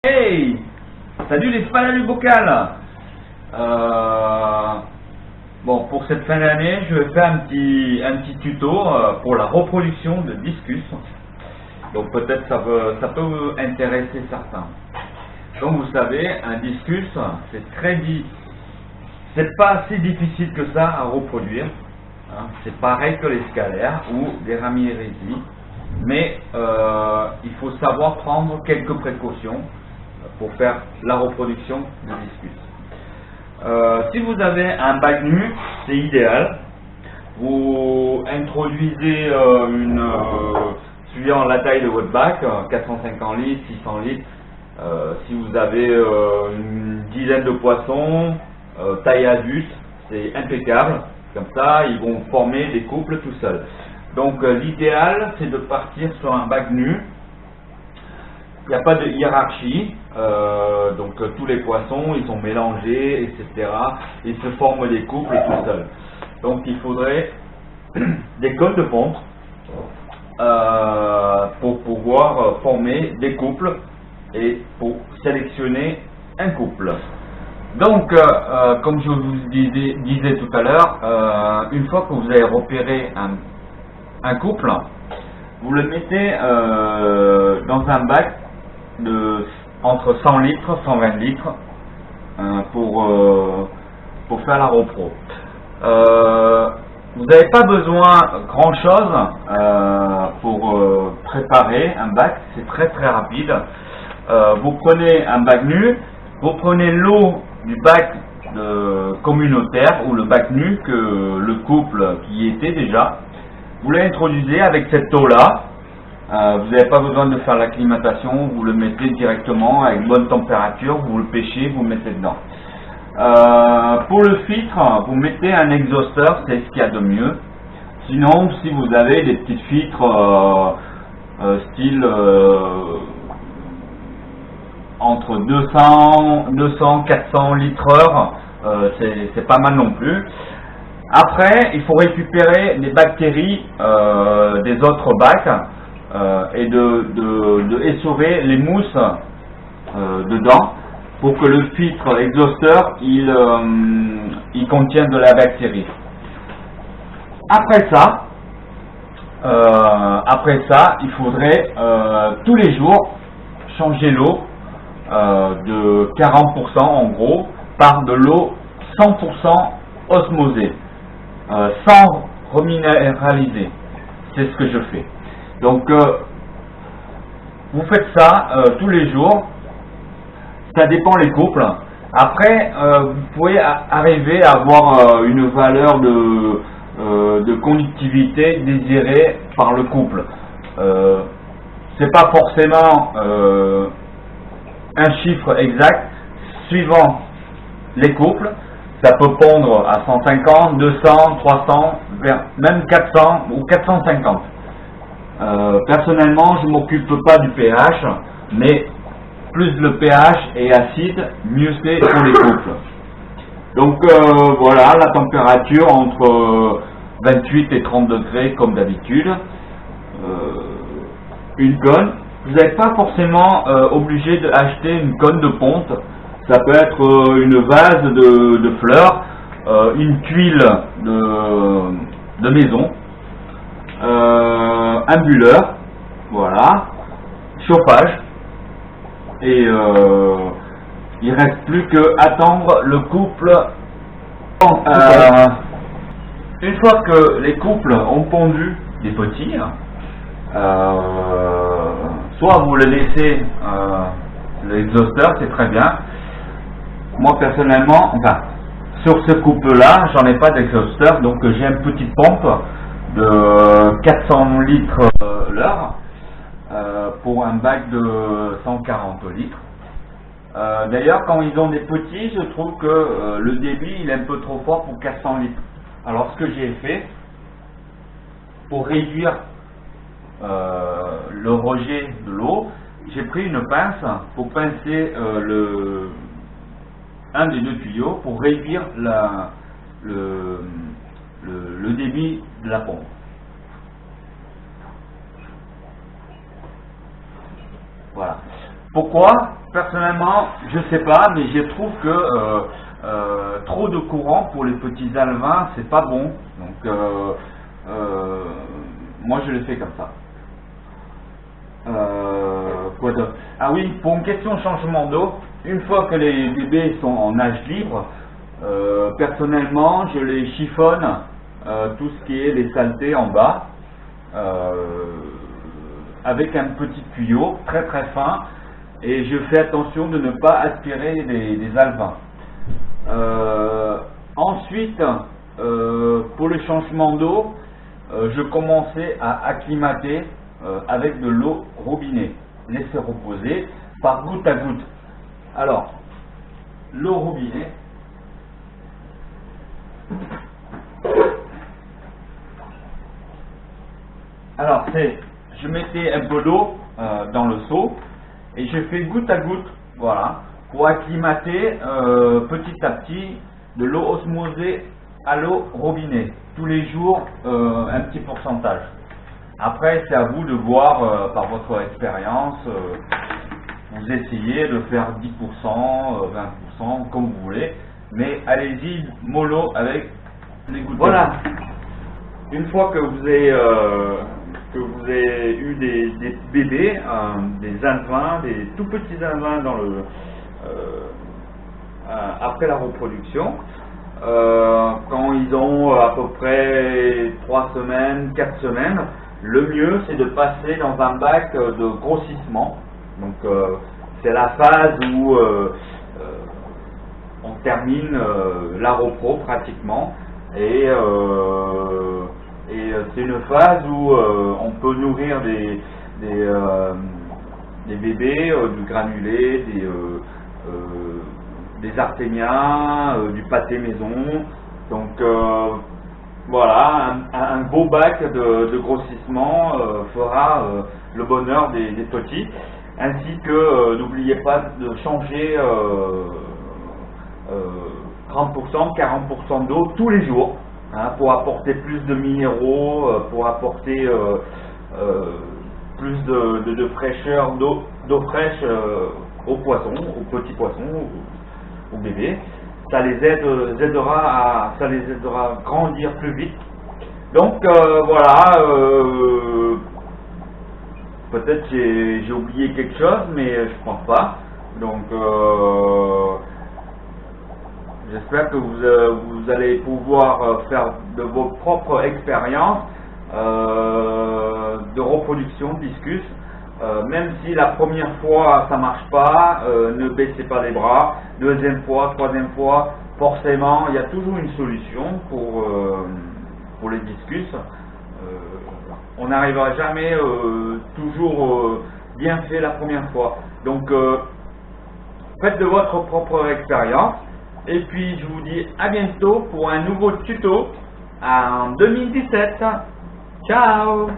Hey! Salut les fans du bocal! Bon, pour cette fin d'année, je vais faire un petit tuto pour la reproduction de discus. Donc peut-être ça peut intéresser certains. Donc vous savez, un discus, c'est pas si difficile que ça à reproduire. Hein. C'est pareil que les scalaires ou des ramierésies. Mais il faut savoir prendre quelques précautions pour faire la reproduction du discus. Si vous avez un bac nu, c'est idéal. Vous introduisez suivant la taille de votre bac, 450 litres, 600 litres. Si vous avez une dizaine de poissons, taille adulte, c'est impeccable. Comme ça, ils vont former des couples tout seuls. Donc l'idéal, c'est de partir sur un bac nu. Il n'y a pas de hiérarchie, donc tous les poissons, ils sont mélangés, etc. Ils se forment des couples tout seuls. Donc il faudrait des cônes de ponte pour pouvoir former des couples et pour sélectionner un couple. Donc, comme je vous disais tout à l'heure, une fois que vous avez repéré un couple, vous le mettez dans un bac entre 100 litres et 120 litres pour faire la repro. Vous n'avez pas besoin grand chose pour préparer un bac, c'est très rapide. Vous prenez un bac nu, vous prenez l'eau du bac communautaire ou le bac nu que le couple qui y était déjà, vous l'introduisez avec cette eau-là. Vous n'avez pas besoin de faire l'acclimatation, vous le mettez directement avec bonne température, vous le pêchez, vous le mettez dedans. Pour le filtre, vous mettez un exhausteur, c'est ce qu'il y a de mieux. Sinon, si vous avez des petits filtres style entre 200-400 litres/heure, c'est pas mal non plus. Après, il faut récupérer les bactéries des autres bacs et de essorer les mousses dedans pour que le filtre exhausteur il contienne de la bactérie. Après ça, il faudrait tous les jours changer l'eau de 40% en gros par de l'eau 100% osmosée, sans reminéraliser. C'est ce que je fais. Donc vous faites ça tous les jours. Ça dépend les couples. Après, vous pouvez arriver à avoir une valeur de conductivité désirée par le couple. C'est pas forcément un chiffre exact suivant les couples. Ça peut pondre à 150, 200, 300, même 400 ou 450. Personnellement, je ne m'occupe pas du pH, mais plus le pH est acide, mieux c'est pour les couples. Donc voilà, la température entre 28 et 30 degrés comme d'habitude. Une conne. Vous n'êtes pas forcément obligé d'acheter une conne de ponte. Ça peut être une vase de fleurs, une tuile de maison, un bulleur, voilà, chauffage, et il reste plus que attendre le couple. Une fois que les couples ont pondu des petits, soit vous le laissez l'exhausteur, c'est très bien. Moi personnellement, sur ce couple-là, j'en ai pas d'exhausteur, donc j'ai une petite pompe de 400 litres l'heure pour un bac de 140 litres. D'ailleurs, quand ils ont des petits, je trouve que le débit il est un peu trop fort pour 400 litres. Alors, ce que j'ai fait pour réduire le rejet de l'eau, j'ai pris une pince pour pincer un des deux tuyaux pour réduire le débit de la pompe. Voilà. Pourquoi? personnellement, je sais pas, mais je trouve que trop de courant pour les petits alevins, c'est pas bon. Donc, moi, je l'ai fait comme ça. Quoi d'autre? Ah oui, pour une question de changement d'eau, une fois que les bébés sont en nage libre, personnellement, je les chiffonne tout ce qui est les saletés en bas avec un petit tuyau très très fin, et je fais attention de ne pas aspirer des alevins. Ensuite, pour le changement d'eau, je commençais à acclimater avec de l'eau robinet, laisser reposer par goutte à goutte. Alors, l'eau robinet, alors je mettais un peu d'eau dans le seau et je fais goutte à goutte, voilà, pour acclimater petit à petit de l'eau osmosée à l'eau robinet, tous les jours un petit pourcentage. Après, c'est à vous de voir par votre expérience, vous essayez de faire 10%, 20%, comme vous voulez, mais allez-y mollo avec les gouttes. Voilà, une fois que vous avez eu des bébés, des alevins, des tout petits alevins après la reproduction, quand ils ont à peu près 3 semaines, 4 semaines, le mieux c'est de passer dans un bac de grossissement. Donc c'est la phase où on termine la repro pratiquement, et c'est une phase où on peut nourrir des bébés, du granulé, des artémias, du pâté maison. Donc voilà, un beau bac de grossissement fera le bonheur des petits. Ainsi que n'oubliez pas de changer 30%, 40% d'eau tous les jours, hein, pour apporter plus de minéraux, pour apporter plus de fraîcheur, d'eau fraîche aux poissons, aux petits poissons, aux bébés. Ça les aidera à grandir plus vite. Donc voilà, peut-être j'ai oublié quelque chose, mais je pense pas. Donc j'espère que vous allez pouvoir faire de vos propres expériences de reproduction de discus. Même si la première fois ça marche pas, ne baissez pas les bras. Deuxième fois, troisième fois, forcément il y a toujours une solution pour les discus. On n'arrivera jamais toujours bien fait la première fois. Donc faites de votre propre expérience, et puis je vous dis à bientôt pour un nouveau tuto en 2017. Ciao!